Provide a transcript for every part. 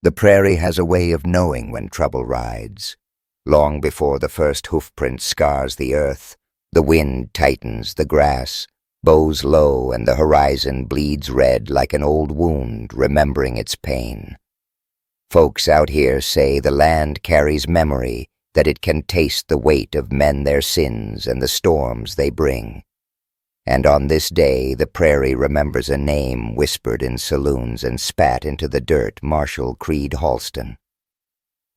The prairie has a way of knowing when trouble rides. Long before the first hoofprint scars the earth, the wind tightens the grass, bows low, and the horizon bleeds red like an old wound remembering its pain. Folks out here say the land carries memory, that it can taste the weight of men their sins and the storms they bring. And on this day the prairie remembers a name whispered in saloons and spat into the dirt, Marshal Creed Halston.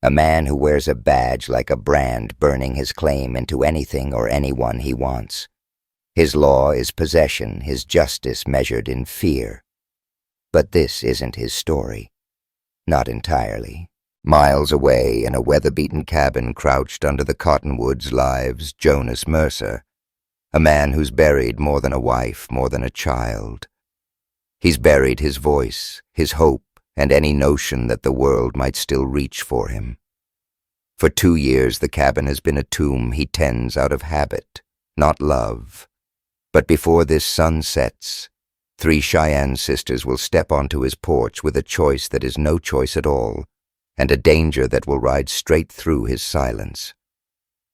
A man who wears a badge like a brand, burning his claim into anything or anyone he wants. His law is possession, his justice measured in fear. But this isn't his story. Not entirely. Miles away in a weather-beaten cabin crouched under the cottonwoods lives Jonas Mercer, a man who's buried more than a wife, more than a child. He's buried his voice, his hope, and any notion that the world might still reach for him. For 2 years the cabin has been a tomb he tends out of habit, not love. But before this sun sets, 3 Cheyenne sisters will step onto his porch with a choice that is no choice at all, and a danger that will ride straight through his silence.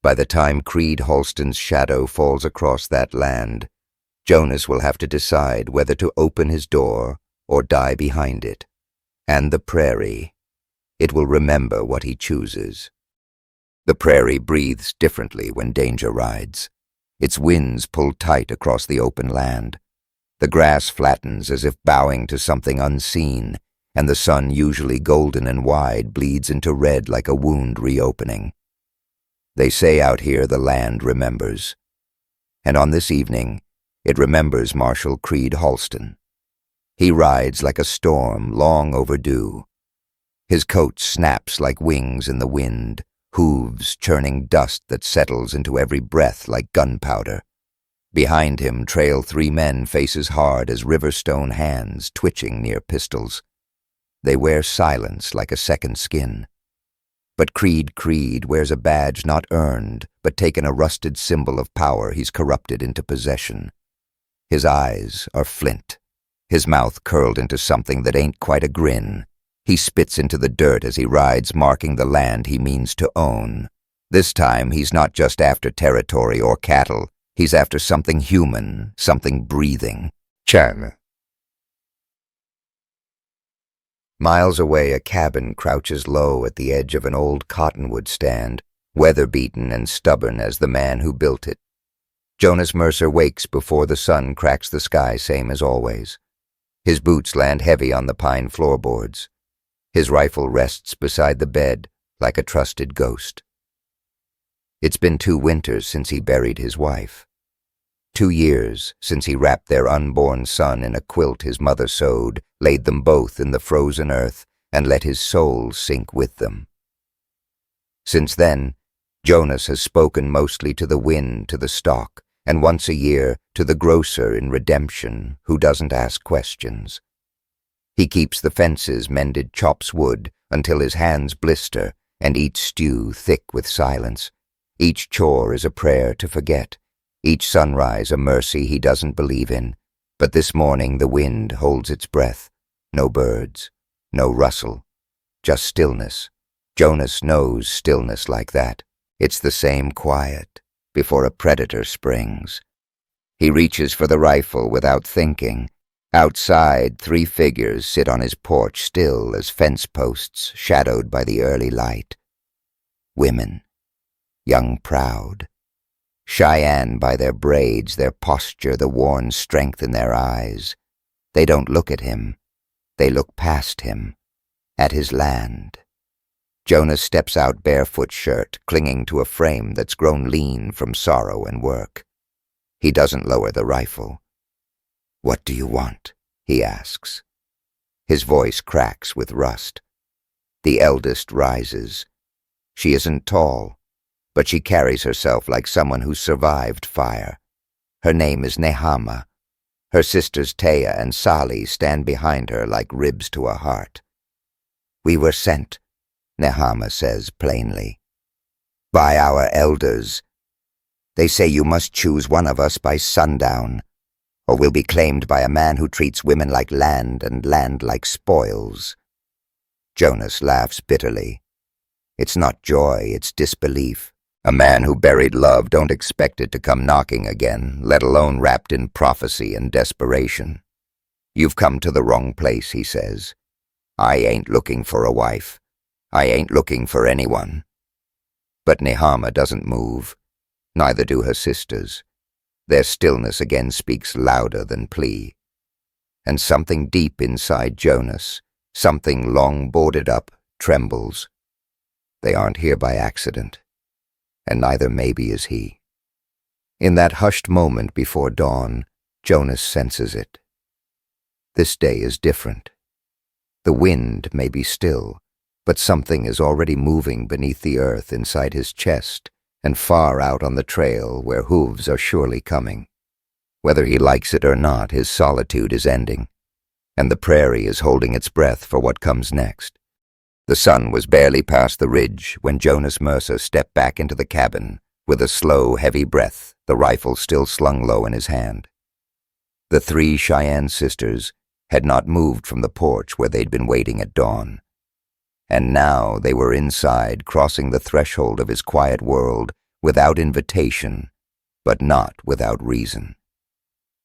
By the time Creed Halston's shadow falls across that land, Jonas will have to decide whether to open his door or die behind it. And the prairie, it will remember what he chooses. The prairie breathes differently when danger rides. Its winds pull tight across the open land. The grass flattens as if bowing to something unseen, and the sun, usually golden and wide, bleeds into red like a wound reopening. They say out here the land remembers. And on this evening, it remembers Marshal Creed Halston. He rides like a storm long overdue. His coat snaps like wings in the wind, hooves churning dust that settles into every breath like gunpowder. Behind him trail 3 men, faces hard as river-stone hands twitching near pistols. They wear silence like a second skin. But Creed wears a badge not earned, but taken, a rusted symbol of power he's corrupted into possession. His eyes are flint, his mouth curled into something that ain't quite a grin. He spits into the dirt as he rides, marking the land he means to own. This time he's not just after territory or cattle, he's after something human, something breathing. Chan. Miles away, a cabin crouches low at the edge of an old cottonwood stand, weather-beaten and stubborn as the man who built it. Jonas Mercer wakes before the sun cracks the sky, same as always. His boots land heavy on the pine floorboards. His rifle rests beside the bed like a trusted ghost. It's been 2 winters since he buried his wife. 2 years since he wrapped their unborn son in a quilt his mother sewed, laid them both in the frozen earth, and let his soul sink with them. Since then, Jonas has spoken mostly to the wind, to the stock, and once a year to the grocer in redemption who doesn't ask questions. He keeps the fences mended, chops wood until his hands blister, and eats stew thick with silence. Each chore is a prayer to forget. Each sunrise a mercy he doesn't believe in. But this morning the wind holds its breath. No birds, no rustle, just stillness. Jonas knows stillness like that. It's the same quiet before a predator springs. He reaches for the rifle without thinking. Outside, 3 figures sit on his porch, still as fence posts, shadowed by the early light. Women, young, proud. Cheyenne by their braids, their posture, the worn strength in their eyes. They don't look at him. They look past him, at his land. Jonas steps out, barefoot shirt, clinging to a frame that's grown lean from sorrow and work. He doesn't lower the rifle. "What do you want?" he asks. His voice cracks with rust. The eldest rises. She isn't tall, but she carries herself like someone who survived fire. Her name is Nehama. Her sisters Taya and Sali stand behind her like ribs to a heart. "We were sent," Nehama says plainly, "by our elders. They say you must choose one of us by sundown, or we'll be claimed by a man who treats women like land and land like spoils." Jonas laughs bitterly. It's not joy, it's disbelief. A man who buried love don't expect it to come knocking again, let alone wrapped in prophecy and desperation. You've come to the wrong place, he says. I ain't looking for a wife. I ain't looking for anyone. But Nehama doesn't move. Neither do her sisters. Their stillness again speaks louder than plea. And something deep inside Jonas, something long boarded up, trembles. They aren't here by accident, and neither maybe is he. In that hushed moment before dawn, Jonas senses it. This day is different. The wind may be still, but something is already moving beneath the earth inside his chest and far out on the trail where hooves are surely coming. Whether he likes it or not, his solitude is ending, and the prairie is holding its breath for what comes next. The sun was barely past the ridge when Jonas Mercer stepped back into the cabin with a slow, heavy breath, the rifle still slung low in his hand. The 3 Cheyenne sisters had not moved from the porch where they'd been waiting at dawn. And now they were inside, crossing the threshold of his quiet world without invitation, but not without reason.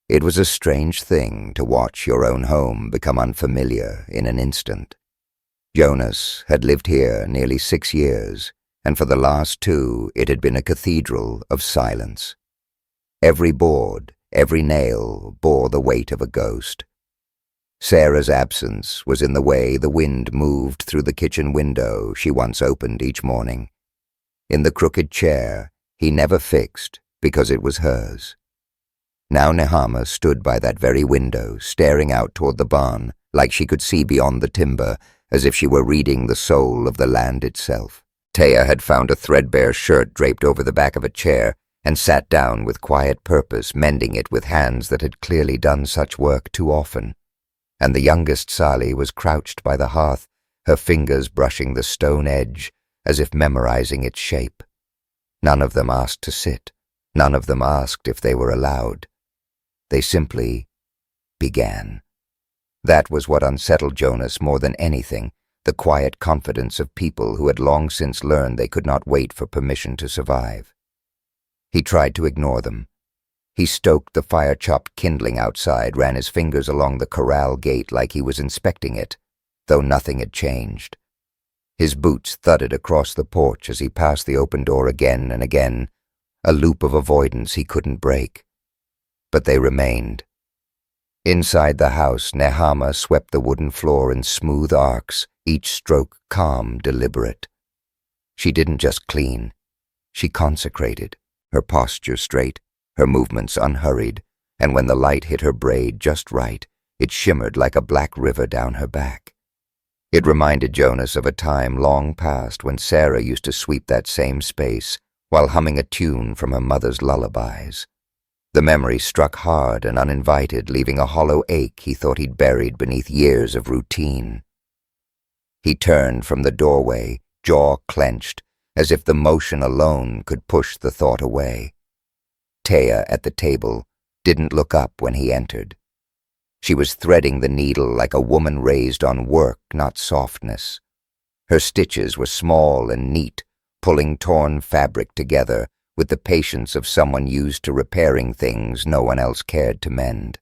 It was a strange thing to watch your own home become unfamiliar in an instant. Jonas had lived here nearly 6 years, and for the last 2 it had been a cathedral of silence. Every board, every nail bore the weight of a ghost. Sarah's absence was in the way the wind moved through the kitchen window she once opened each morning. In the crooked chair he never fixed because it was hers. Now Nehama stood by that very window, staring out toward the barn like she could see beyond the timber, as if she were reading the soul of the land itself. Taya had found a threadbare shirt draped over the back of a chair and sat down with quiet purpose, mending it with hands that had clearly done such work too often. And the youngest Sally was crouched by the hearth, her fingers brushing the stone edge as if memorizing its shape. None of them asked to sit. None of them asked if they were allowed. They simply began. That was what unsettled Jonas more than anything, the quiet confidence of people who had long since learned they could not wait for permission to survive. He tried to ignore them. He stoked the fire-chopped kindling outside, ran his fingers along the corral gate like he was inspecting it, though nothing had changed. His boots thudded across the porch as he passed the open door again and again, a loop of avoidance he couldn't break. But they remained. Inside the house, Nehama swept the wooden floor in smooth arcs, each stroke calm, deliberate. She didn't just clean. She consecrated, her posture straight, her movements unhurried, and when the light hit her braid just right, it shimmered like a black river down her back. It reminded Jonas of a time long past when Sarah used to sweep that same space while humming a tune from her mother's lullabies. The memory struck hard and uninvited, leaving a hollow ache he thought he'd buried beneath years of routine. He turned from the doorway, jaw clenched, as if the motion alone could push the thought away. Taya, at the table, didn't look up when he entered. She was threading the needle like a woman raised on work, not softness. Her stitches were small and neat, pulling torn fabric together with the patience of someone used to repairing things no one else cared to mend.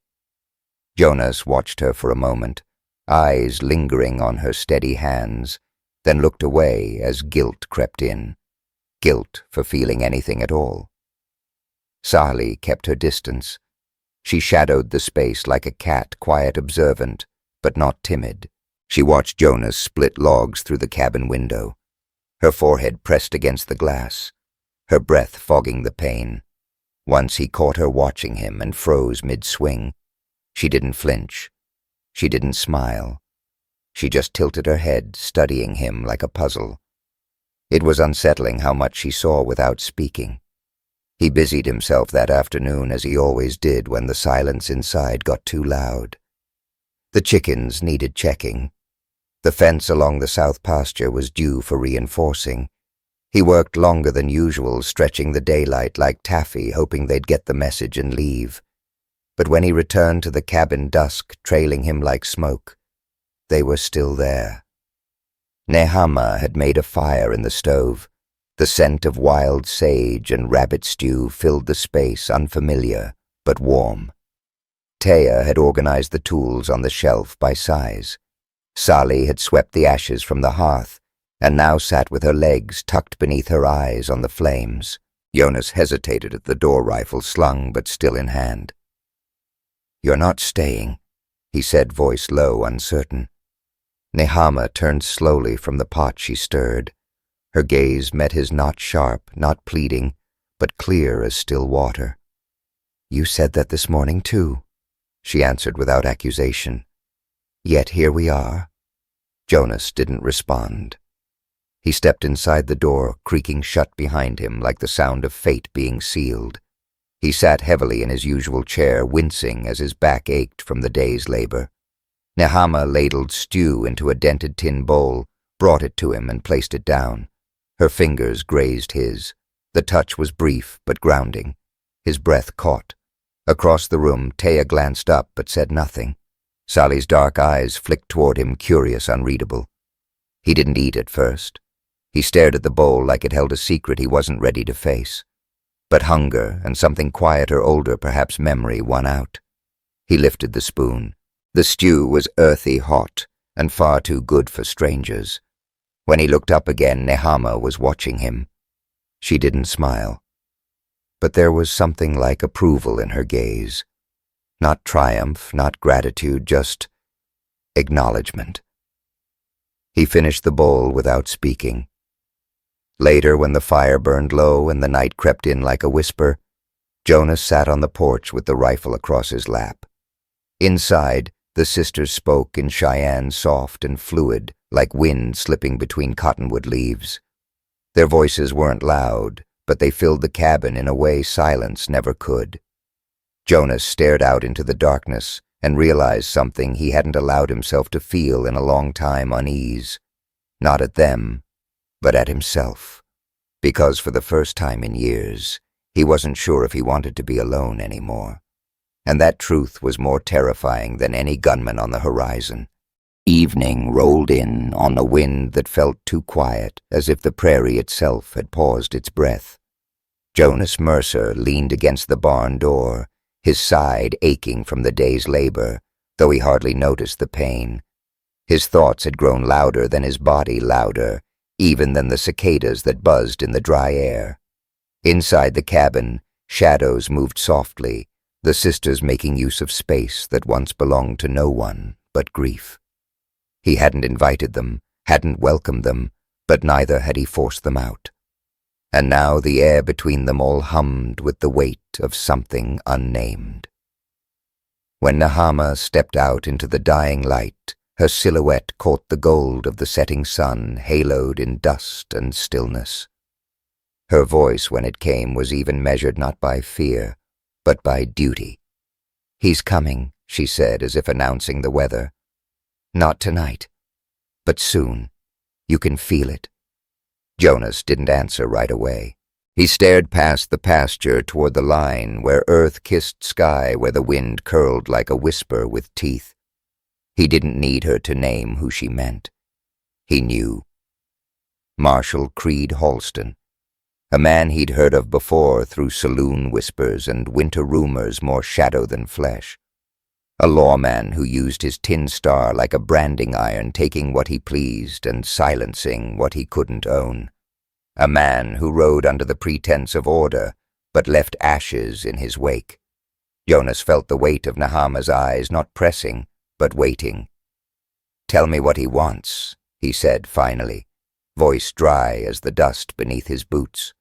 Jonas watched her for a moment, eyes lingering on her steady hands, then looked away as guilt crept in. Guilt for feeling anything at all. Sally kept her distance. She shadowed the space like a cat, quiet, observant, but not timid. She watched Jonas split logs through the cabin window, her forehead pressed against the glass, her breath fogging the pain. Once he caught her watching him and froze mid-swing. She didn't flinch. She didn't smile. She just tilted her head, studying him like a puzzle. It was unsettling how much she saw without speaking. He busied himself that afternoon as he always did when the silence inside got too loud. The chickens needed checking. The fence along the south pasture was due for reinforcing. He worked longer than usual, stretching the daylight like taffy, hoping they'd get the message and leave. But when he returned to the cabin dusk, trailing him like smoke, they were still there. Nehama had made a fire in the stove. The scent of wild sage and rabbit stew filled the space, unfamiliar but warm. Taya had organized the tools on the shelf by size. Sally had swept the ashes from the hearth and now sat with her legs tucked beneath her eyes on the flames. Jonas hesitated at the door rifle slung but still in hand. "You're not staying," he said, voice low, uncertain. Nehama turned slowly from the pot she stirred. Her gaze met his, not sharp, not pleading, but clear as still water. "You said that this morning too," she answered without accusation. "Yet here we are." Jonas didn't respond. He stepped inside the door, creaking shut behind him like the sound of fate being sealed. He sat heavily in his usual chair, wincing as his back ached from the day's labor. Nehama ladled stew into a dented tin bowl, brought it to him and placed it down. Her fingers grazed his. The touch was brief but grounding. His breath caught. Across the room, Taya glanced up but said nothing. Sally's dark eyes flicked toward him, curious, unreadable. He didn't eat at first. He stared at the bowl like it held a secret he wasn't ready to face. But hunger and something quieter, older, perhaps memory, won out. He lifted the spoon. The stew was earthy hot and far too good for strangers. When he looked up again, Nehama was watching him. She didn't smile. But there was something like approval in her gaze. Not triumph, not gratitude, just acknowledgement. He finished the bowl without speaking. Later, when the fire burned low and the night crept in like a whisper, Jonas sat on the porch with the rifle across his lap. Inside, the sisters spoke in Cheyenne, soft and fluid, like wind slipping between cottonwood leaves. Their voices weren't loud, but they filled the cabin in a way silence never could. Jonas stared out into the darkness and realized something he hadn't allowed himself to feel in a long time: unease. Not at them, but at himself. Because for the first time in years, he wasn't sure if he wanted to be alone anymore. And that truth was more terrifying than any gunman on the horizon. Evening rolled in on a wind that felt too quiet, as if the prairie itself had paused its breath. Jonas Mercer leaned against the barn door, his side aching from the day's labor, though he hardly noticed the pain. His thoughts had grown louder than his body, louder, even than the cicadas that buzzed in the dry air. Inside the cabin, shadows moved softly, the sisters making use of space that once belonged to no one but grief. He hadn't invited them, hadn't welcomed them, but neither had he forced them out. And now the air between them all hummed with the weight of something unnamed. When Nehama stepped out into the dying light, her silhouette caught the gold of the setting sun, haloed in dust and stillness. Her voice, when it came, was even measured not by fear, but by duty. "He's coming," she said, as if announcing the weather. "Not tonight, but soon. You can feel it." Jonas didn't answer right away. He stared past the pasture toward the line where earth kissed sky, where the wind curled like a whisper with teeth. He didn't need her to name who she meant. He knew. Marshal Creed Halston, a man he'd heard of before through saloon whispers and winter rumors more shadow than flesh. A lawman who used his tin star like a branding iron, taking what he pleased and silencing what he couldn't own. A man who rode under the pretense of order, but left ashes in his wake. Jonas felt the weight of Nehama's eyes, not pressing, but waiting. "Tell me what he wants," he said finally, voice dry as the dust beneath his boots.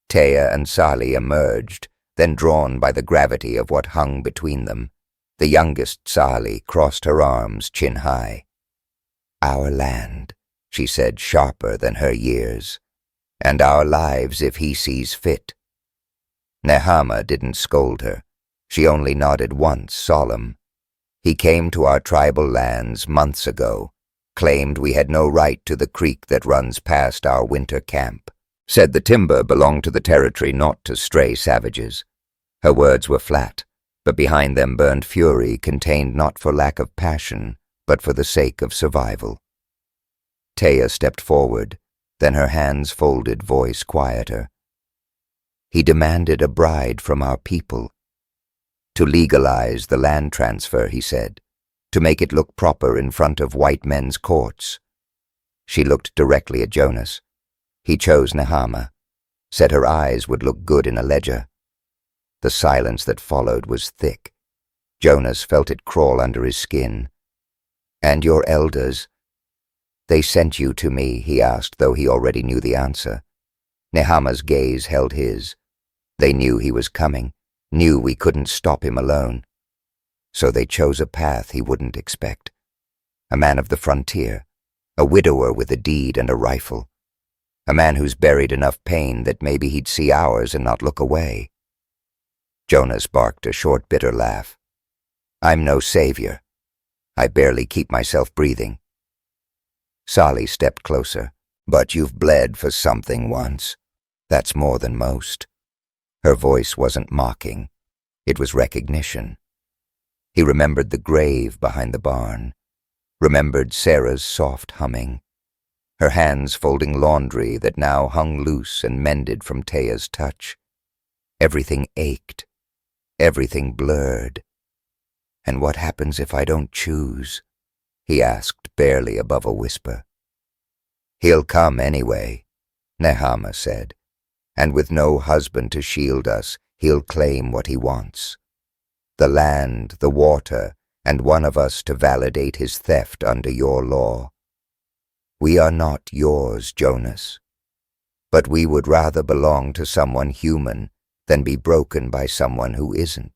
Taya and Sally emerged, then drawn by the gravity of what hung between them. The youngest, Sally, crossed her arms, chin high. "Our land," she said, sharper than her years, "and our lives if he sees fit." Nehama didn't scold her. She only nodded once, solemn. "He came to our tribal lands months ago, claimed we had no right to the creek that runs past our winter camp. Said the timber belonged to the territory, not to stray savages." Her words were flat, but behind them burned fury contained not for lack of passion, but for the sake of survival. Taya stepped forward, then her hands folded, voice quieter. He demanded a bride from our people. To legalize the land transfer, he said, to make it look proper in front of white men's courts. She looked directly at Jonas. He chose Nehama, said her eyes would look good in a ledger. The silence that followed was thick. Jonas felt it crawl under his skin. And your elders? They sent you to me, he asked, though he already knew the answer. Nehama's gaze held his. They knew he was coming, knew we couldn't stop him alone. So they chose a path he wouldn't expect. A man of the frontier, a widower with a deed and a rifle. A man who's buried enough pain that maybe he'd see ours and not look away. Jonas barked a short, bitter laugh. I'm no savior. I barely keep myself breathing. Sally stepped closer. But you've bled for something once. That's more than most. Her voice wasn't mocking. It was recognition. He remembered the grave behind the barn, remembered Sarah's soft humming, her hands folding laundry that now hung loose and mended from Taya's touch. Everything ached, everything blurred. And what happens if I don't choose? He asked, barely above a whisper. He'll come anyway, Nehama said, and with no husband to shield us, he'll claim what he wants. The land, the water, and one of us to validate his theft under your law. We are not yours, Jonas, but we would rather belong to someone human than be broken by someone who isn't.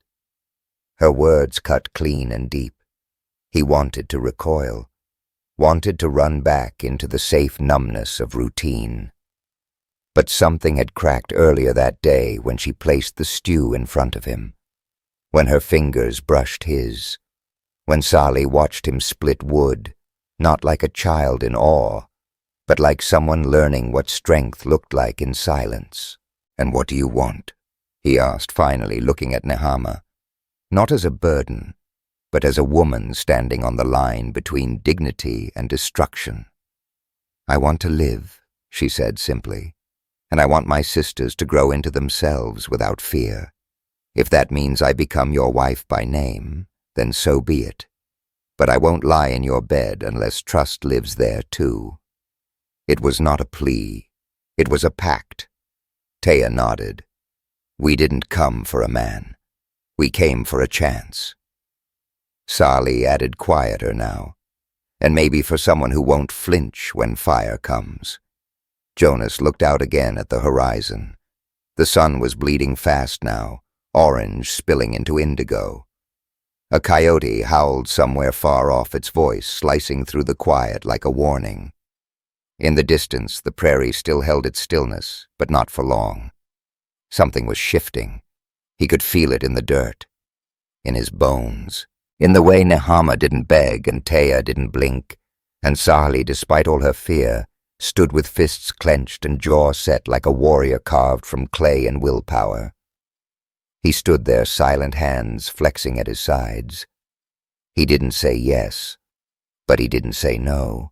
Her words cut clean and deep. He wanted to recoil, wanted to run back into the safe numbness of routine. But something had cracked earlier that day when she placed the stew in front of him, when her fingers brushed his, when Sally watched him split wood, not like a child in awe, but like someone learning what strength looked like in silence. And what do you want? He asked finally, looking at Nehama, not as a burden, but as a woman standing on the line between dignity and destruction. I want to live, she said simply, and I want my sisters to grow into themselves without fear. If that means I become your wife by name, then so be it. But I won't lie in your bed unless trust lives there too. It was not a plea. It was a pact. Taya nodded. We didn't come for a man. We came for a chance. Sally added quieter now, and maybe for someone who won't flinch when fire comes. Jonas looked out again at the horizon. The sun was bleeding fast now, orange spilling into indigo. A coyote howled somewhere far off, its voice slicing through the quiet like a warning. In the distance, the prairie still held its stillness, but not for long. Something was shifting. He could feel it in the dirt, in his bones, in the way Nehama didn't beg and Taya didn't blink, and Sally, despite all her fear, stood with fists clenched and jaw set like a warrior carved from clay and willpower. He stood there, silent hands flexing at his sides. He didn't say yes, but he didn't say no.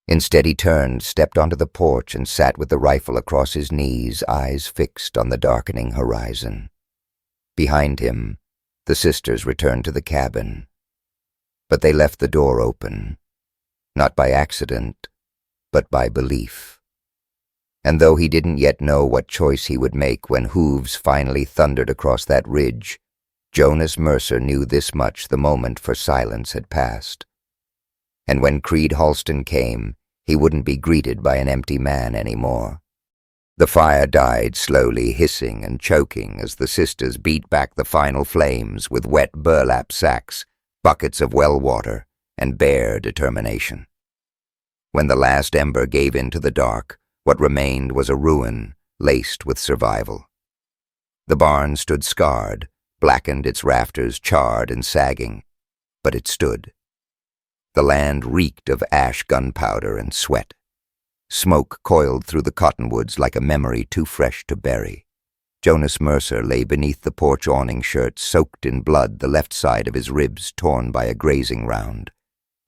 Instead he turned, stepped onto the porch, and sat with the rifle across his knees, eyes fixed on the darkening horizon. Behind him, the sisters returned to the cabin. But they left the door open, not by accident, but by belief. And though he didn't yet know what choice he would make when hooves finally thundered across that ridge, Jonas Mercer knew this much the moment for silence had passed. And when Creed Halston came, he wouldn't be greeted by an empty man anymore. The fire died slowly, hissing and choking as the sisters beat back the final flames with wet burlap sacks, buckets of well water, and bare determination. When the last ember gave in to the dark, what remained was a ruin laced with survival. The barn stood scarred, blackened, its rafters charred and sagging, but it stood. The land reeked of ash, gunpowder, and sweat. Smoke coiled through the cottonwoods like a memory too fresh to bury. Jonas Mercer lay beneath the porch awning shirt, soaked in blood, the left side of his ribs torn by a grazing round.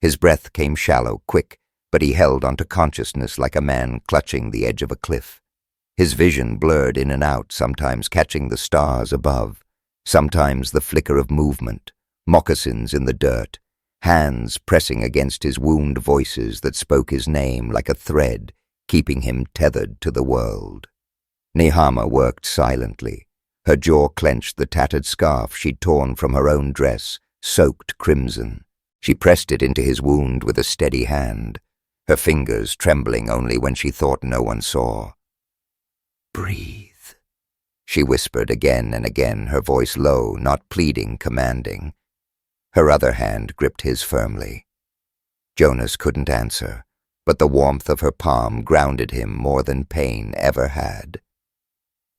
His breath came shallow, quick, but he held onto consciousness like a man clutching the edge of a cliff. His vision blurred in and out, sometimes catching the stars above, sometimes the flicker of movement, moccasins in the dirt, hands pressing against his wound, voices that spoke his name like a thread, keeping him tethered to the world. Nehama worked silently. Her jaw clenched, the tattered scarf she'd torn from her own dress, soaked crimson. She pressed it into his wound with a steady hand, her fingers trembling only when she thought no one saw. "Breathe," she whispered again and again, her voice low, not pleading, commanding. Her other hand gripped his firmly. Jonas couldn't answer, but the warmth of her palm grounded him more than pain ever had.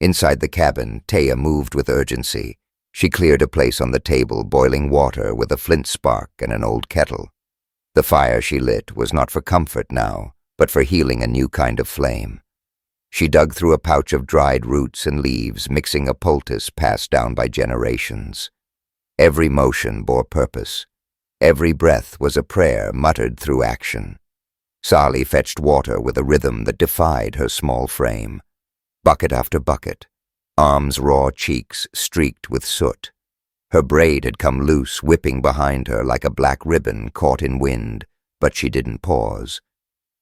Inside the cabin, Taya moved with urgency. She cleared a place on the table, boiling water with a flint spark and an old kettle. The fire she lit was not for comfort now, but for healing a new kind of flame. She dug through a pouch of dried roots and leaves, mixing a poultice passed down by generations. Every motion bore purpose. Every breath was a prayer muttered through action. Sally fetched water with a rhythm that defied her small frame. Bucket after bucket, arms raw, cheeks streaked with soot. Her braid had come loose, whipping behind her like a black ribbon caught in wind, but she didn't pause.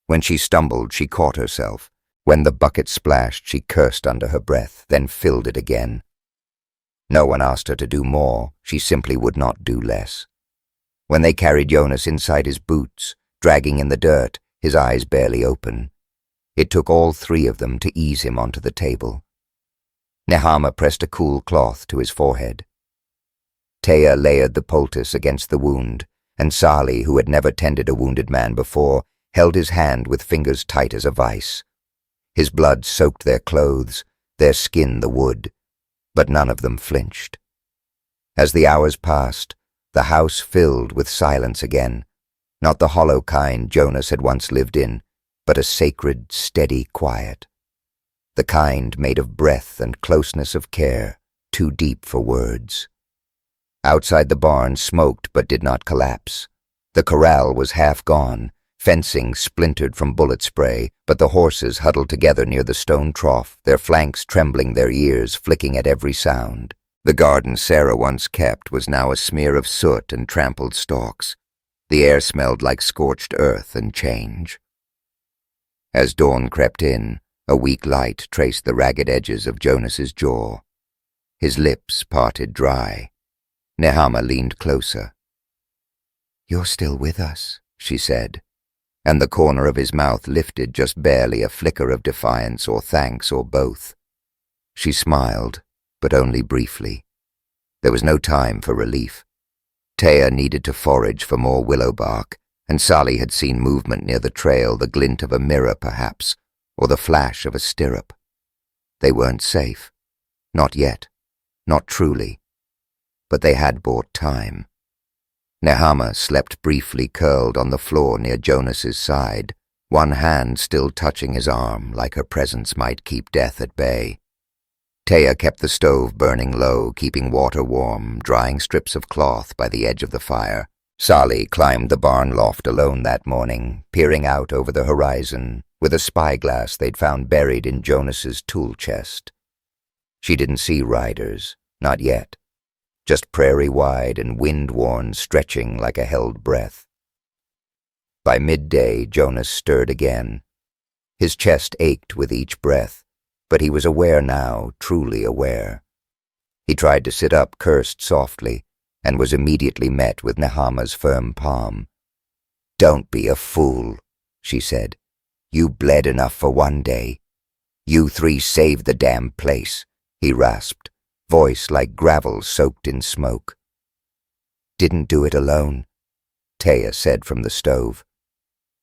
When she stumbled, she caught herself. When the bucket splashed, she cursed under her breath, then filled it again. No one asked her to do more, she simply would not do less. When they carried Jonas inside his boots, dragging in the dirt, his eyes barely open, it took all three of them to ease him onto the table. Nehama pressed a cool cloth to his forehead. Taya layered the poultice against the wound, and Sally, who had never tended a wounded man before, held his hand with fingers tight as a vice. His blood soaked their clothes, their skin the wood, but none of them flinched. As the hours passed, the house filled with silence again, not the hollow kind Jonas had once lived in, but a sacred, steady quiet. The kind made of breath and closeness of care, too deep for words. Outside the barn smoked but did not collapse. The corral was half gone, fencing splintered from bullet spray, but the horses huddled together near the stone trough, their flanks trembling, their ears flicking at every sound. The garden Sarah once kept was now a smear of soot and trampled stalks. The air smelled like scorched earth and change. As dawn crept in, a weak light traced the ragged edges of Jonas's jaw. His lips parted dry. Nehama leaned closer. "You're still with us," she said, and the corner of his mouth lifted just barely, a flicker of defiance or thanks or both. She smiled, but only briefly. There was no time for relief. Taya needed to forage for more willow bark, and Sally had seen movement near the trail, the glint of a mirror perhaps, or the flash of a stirrup. They weren't safe. Not yet. Not truly. But they had bought time. Nehama slept briefly curled on the floor near Jonas's side, one hand still touching his arm like her presence might keep death at bay. Taya kept the stove burning low, keeping water warm, drying strips of cloth by the edge of the fire. Sally climbed the barn loft alone that morning, peering out over the horizon with a spyglass they'd found buried in Jonas's tool chest. She didn't see riders, not yet, just prairie-wide and wind-worn, stretching like a held breath. By midday, Jonas stirred again. His chest ached with each breath, but he was aware now, truly aware. He tried to sit up, cursed softly, and was immediately met with Nehama's firm palm. "Don't be a fool," she said. "You bled enough for one day. You three saved the damn place," he rasped, voice like gravel soaked in smoke. "Didn't do it alone," Taya said from the stove.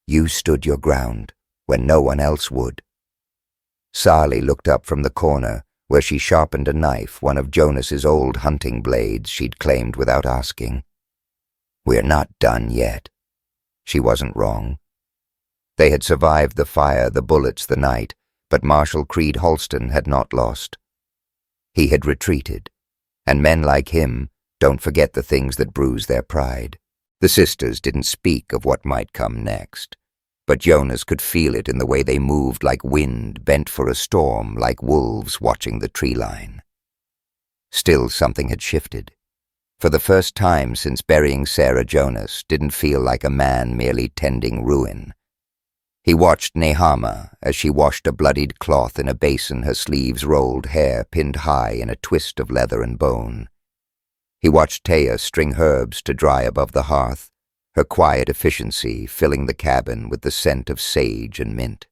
"You stood your ground when no one else would." Sally looked up from the corner where she sharpened a knife, one of Jonas's old hunting blades she'd claimed without asking. "We're not done yet." She wasn't wrong. They had survived the fire, the bullets, the night, but Marshal Creed Holston had not lost. He had retreated, and men like him don't forget the things that bruise their pride. The sisters didn't speak of what might come next, but Jonas could feel it in the way they moved like wind bent for a storm, like wolves watching the tree line. Still, something had shifted. For the first time since burying Sarah, Jonas didn't feel like a man merely tending ruin. He watched Nehama as she washed a bloodied cloth in a basin, her sleeves rolled, hair pinned high in a twist of leather and bone. He watched Taya string herbs to dry above the hearth, her quiet efficiency filling the cabin with the scent of sage and mint.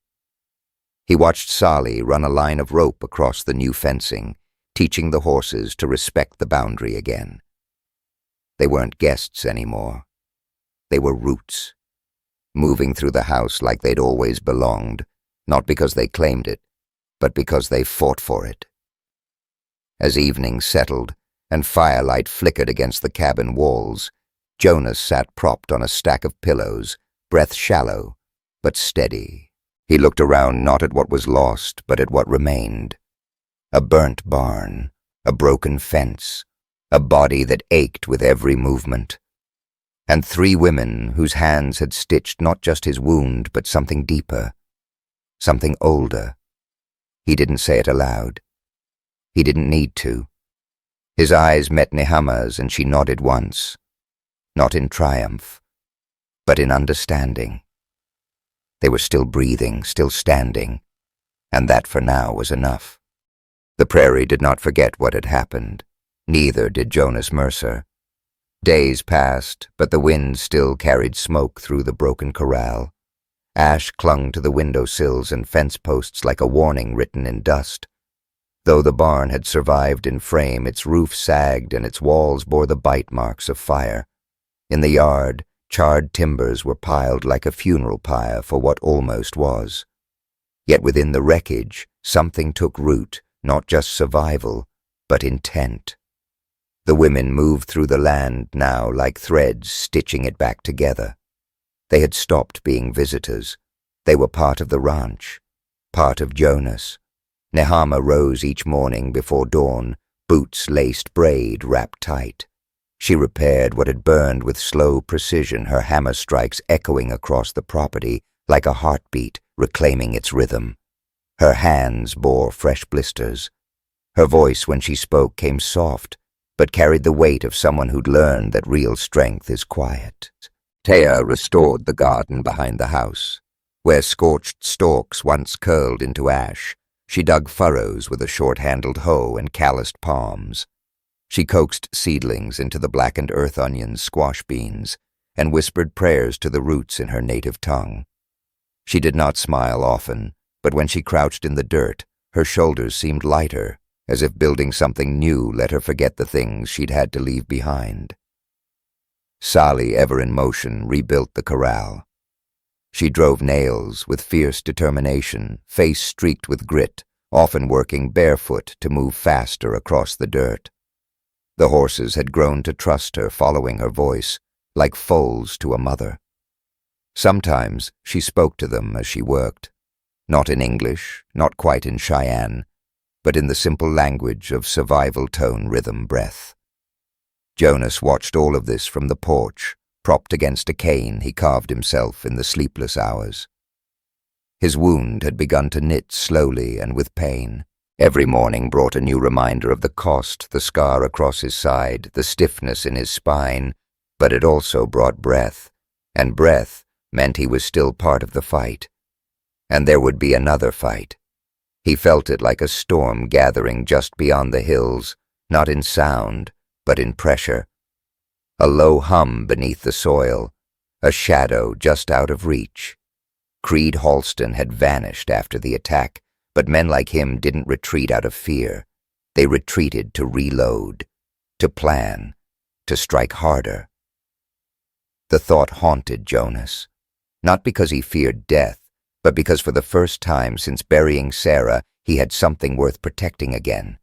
He watched Sally run a line of rope across the new fencing, teaching the horses to respect the boundary again. They weren't guests anymore. They were roots, moving through the house like they'd always belonged, not because they claimed it, but because they fought for it. As evening settled and firelight flickered against the cabin walls, Jonas sat propped on a stack of pillows, breath shallow, but steady. He looked around not at what was lost, but at what remained. A burnt barn, a broken fence, a body that ached with every movement, and 3 women whose hands had stitched not just his wound, but something deeper, something older. He didn't say it aloud. He didn't need to. His eyes met Nehama's and she nodded once, not in triumph, but in understanding. They were still breathing, still standing, and that for now was enough. The prairie did not forget what had happened. Neither did Jonas Mercer. Days passed, but the wind still carried smoke through the broken corral. Ash clung to the windowsills and fence posts like a warning written in dust. Though the barn had survived in frame, its roof sagged and its walls bore the bite marks of fire. In the yard, charred timbers were piled like a funeral pyre for what almost was. Yet within the wreckage, something took root, not just survival, but intent. The women moved through the land now like threads, stitching it back together. They had stopped being visitors. They were part of the ranch, part of Jonas. Nehama rose each morning before dawn, boots laced braid wrapped tight. She repaired what had burned with slow precision, her hammer strikes echoing across the property like a heartbeat reclaiming its rhythm. Her hands bore fresh blisters. Her voice when she spoke came soft, but carried the weight of someone who'd learned that real strength is quiet. Taya restored the garden behind the house. Where scorched stalks once curled into ash, she dug furrows with a short-handled hoe and calloused palms. She coaxed seedlings into the blackened earth onions, squash beans, and whispered prayers to the roots in her native tongue. She did not smile often, but when she crouched in the dirt, her shoulders seemed lighter, as if building something new let her forget the things she'd had to leave behind. Sally, ever in motion, rebuilt the corral. She drove nails with fierce determination, face streaked with grit, often working barefoot to move faster across the dirt. The horses had grown to trust her, following her voice, like foals to a mother. Sometimes she spoke to them as she worked, not in English, not quite in Cheyenne, but in the simple language of survival tone, rhythm, breath. Jonas watched all of this from the porch, propped against a cane he carved himself in the sleepless hours. His wound had begun to knit slowly and with pain. Every morning brought a new reminder of the cost, the scar across his side, the stiffness in his spine, but it also brought breath, and breath meant he was still part of the fight. And there would be another fight. He felt it like a storm gathering just beyond the hills, not in sound, but in pressure. A low hum beneath the soil, a shadow just out of reach. Creed Halston had vanished after the attack, but men like him didn't retreat out of fear. They retreated to reload, to plan, to strike harder. The thought haunted Jonas, not because he feared death, but because for the first time since burying Sarah, he had something worth protecting again.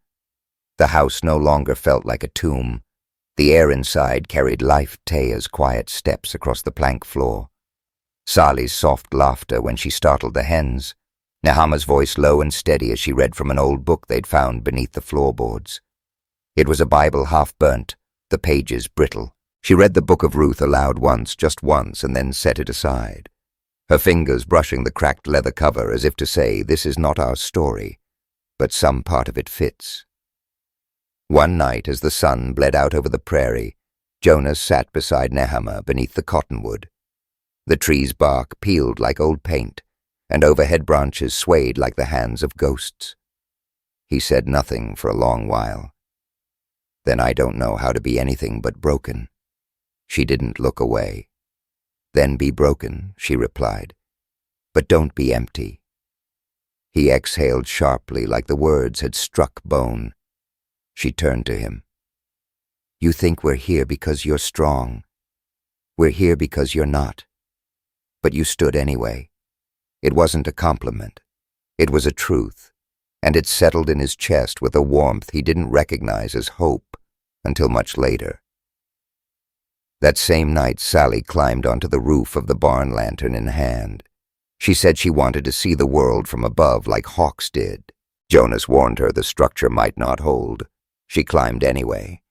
The house no longer felt like a tomb. The air inside carried life, Taya's quiet steps across the plank floor, Sally's soft laughter when she startled the hens, Nehama's voice low and steady as she read from an old book they'd found beneath the floorboards. It was a Bible half-burnt, the pages brittle. She read the Book of Ruth aloud once, just once, and then set it aside. her fingers brushing the cracked leather cover as if to say, "This is not our story, but some part of it fits." One night, as the sun bled out over the prairie, Jonas sat beside Nehama beneath the cottonwood. The tree's bark peeled like old paint, and overhead branches swayed like the hands of ghosts. He said nothing for a long while. "Then I don't know how to be anything but broken." She didn't look away. "Then be broken," she replied, "but don't be empty." He exhaled sharply like the words had struck bone. She turned to him. "You think we're here because you're strong. We're here because you're not. But you stood anyway." It wasn't a compliment. It was a truth, and it settled in his chest with a warmth he didn't recognize as hope until much later. That same night, Sally climbed onto the roof of the barn, lantern in hand. She said she wanted to see the world from above like hawks did. Jonas warned her the structure might not hold. She climbed anyway.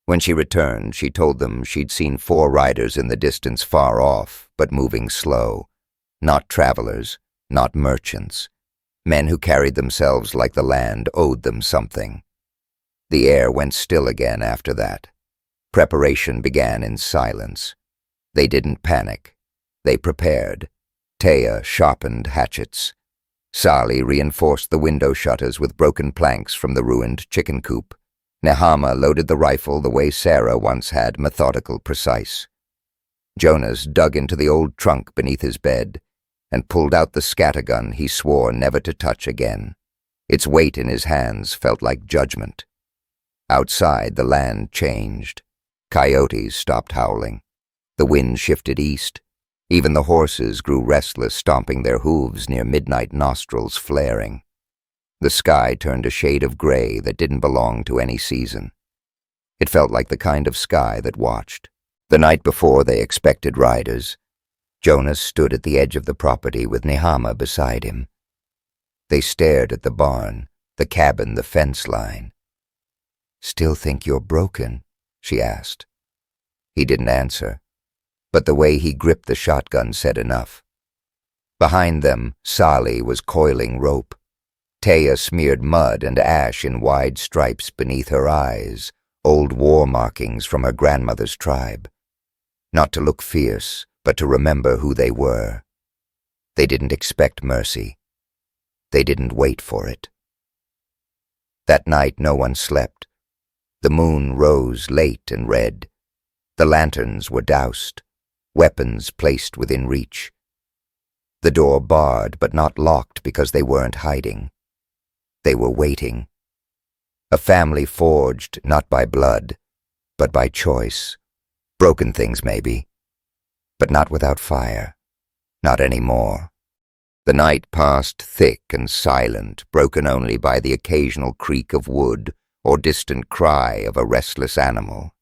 When she returned, she told them she'd seen 4 riders in the distance far off, but moving slow. Not travelers, not merchants. Men who carried themselves like the land owed them something. The air went still again after that. Preparation began in silence. They didn't panic. They prepared. Taya sharpened hatchets. Sally reinforced the window shutters with broken planks from the ruined chicken coop. Nehama loaded the rifle the way Sarah once had, methodical, precise. Jonas dug into the old trunk beneath his bed and pulled out the scattergun he swore never to touch again. Its weight in his hands felt like judgment. Outside, the land changed. Coyotes stopped howling. The wind shifted east. Even the horses grew restless, stomping their hooves near midnight nostrils flaring. The sky turned a shade of gray that didn't belong to any season. It felt like the kind of sky that watched. The night before they expected riders, Jonas stood at the edge of the property with Nehama beside him. They stared at the barn, the cabin, the fence line. "Still think you're broken?" she asked. He didn't answer, but the way he gripped the shotgun said enough. Behind them, Sally was coiling rope. Taya smeared mud and ash in wide stripes beneath her eyes, old war markings from her grandmother's tribe. Not to look fierce, but to remember who they were. They didn't expect mercy. They didn't wait for it. That night no one slept. The moon rose late and red. The lanterns were doused, weapons placed within reach. The door barred but not locked because they weren't hiding. They were waiting. A family forged not by blood, but by choice. Broken things maybe, but not without fire. Not anymore. The night passed thick and silent, broken only by the occasional creak of wood or distant cry of a restless animal.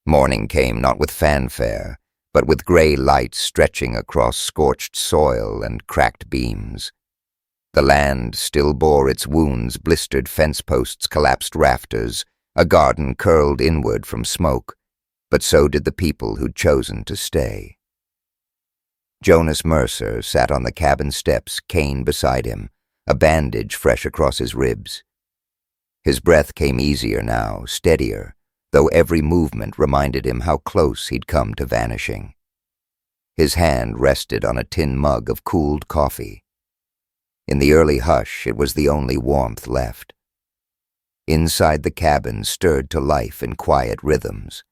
Morning came not with fanfare, but with gray lights stretching across scorched soil and cracked beams. The land still bore its wounds, blistered fence posts, collapsed rafters, a garden curled inward from smoke, but so did the people who'd chosen to stay. Jonas Mercer sat on the cabin steps, cane beside him, a bandage fresh across his ribs. His breath came easier now, steadier, though every movement reminded him how close he'd come to vanishing. His hand rested on a tin mug of cooled coffee. In the early hush, it was the only warmth left. Inside the cabin stirred to life in quiet rhythms.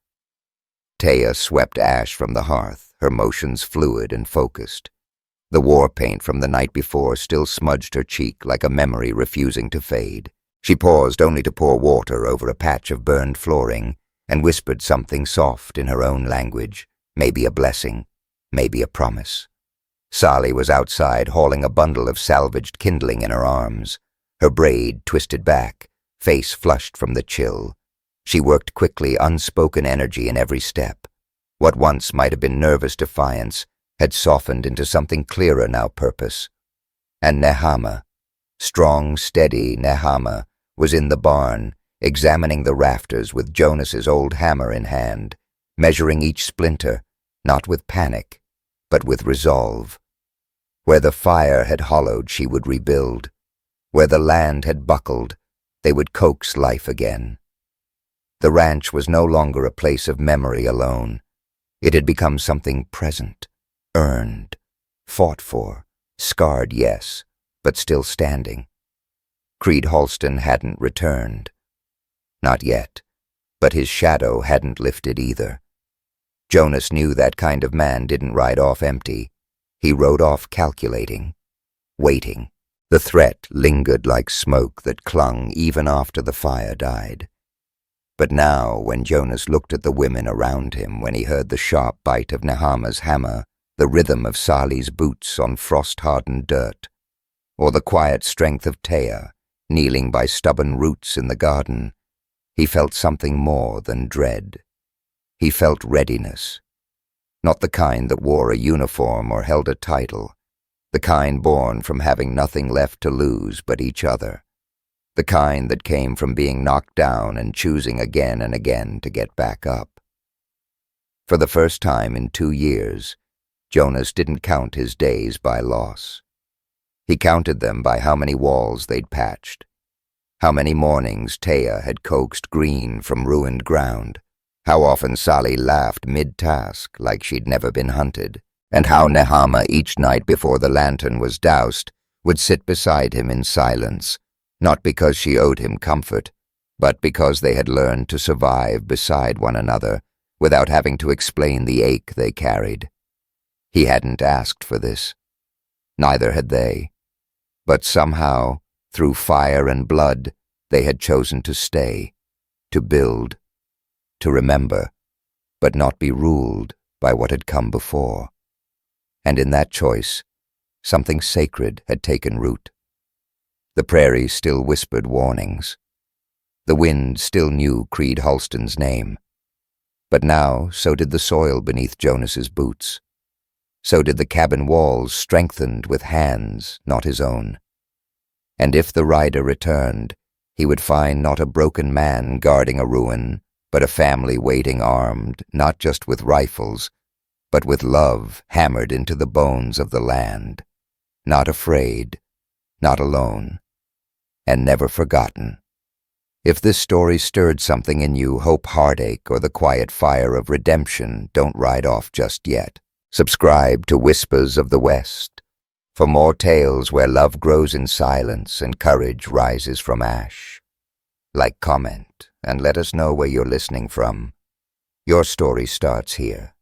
Taya swept ash from the hearth, her motions fluid and focused. The war paint from the night before still smudged her cheek like a memory refusing to fade. She paused only to pour water over a patch of burned flooring and whispered something soft in her own language, maybe a blessing, maybe a promise. Sally was outside hauling a bundle of salvaged kindling in her arms, her braid twisted back, face flushed from the chill. She worked quickly, unspoken energy in every step. What once might have been nervous defiance had softened into something clearer now, purpose. And Nehama, strong, steady Nehama, was in the barn, examining the rafters with Jonas's old hammer in hand, measuring each splinter, not with panic, but with resolve. Where the fire had hollowed, she would rebuild. Where the land had buckled, they would coax life again. The ranch was no longer a place of memory alone. It had become something present, earned, fought for, scarred, yes, but still standing. Creed Halston hadn't returned. Not yet, but his shadow hadn't lifted either. Jonas knew that kind of man didn't ride off empty. He rode off calculating, waiting. The threat lingered like smoke that clung even after the fire died. But now, when Jonas looked at the women around him, when he heard the sharp bite of Nehama's hammer, the rhythm of Sali's boots on frost-hardened dirt, or the quiet strength of Taya, kneeling by stubborn roots in the garden, he felt something more than dread. He felt readiness. Not the kind that wore a uniform or held a title, the kind born from having nothing left to lose but each other, the kind that came from being knocked down and choosing again and again to get back up. For the first time in 2 years, Jonas didn't count his days by loss. He counted them by how many walls they'd patched, how many mornings Taya had coaxed green from ruined ground, how often Sali laughed mid-task like she'd never been hunted, and how Nehama each night before the lantern was doused would sit beside him in silence, not because she owed him comfort, but because they had learned to survive beside one another without having to explain the ache they carried. He hadn't asked for this. Neither had they. But somehow, through fire and blood, they had chosen to stay, to build, to remember, but not be ruled by what had come before. And in that choice, something sacred had taken root. The prairie still whispered warnings. The wind still knew Creed Halston's name. But now so did the soil beneath Jonas's boots. So did the cabin walls strengthened with hands not his own. And if the rider returned, he would find not a broken man guarding a ruin, but a family waiting armed, not just with rifles, but with love hammered into the bones of the land, not afraid, not alone, and never forgotten. If this story stirred something in you, hope, heartache, or the quiet fire of redemption, don't ride off just yet. Subscribe to Whispers of the West for more tales where love grows in silence and courage rises from ash. Like, comment, and let us know where you're listening from. Your story starts here.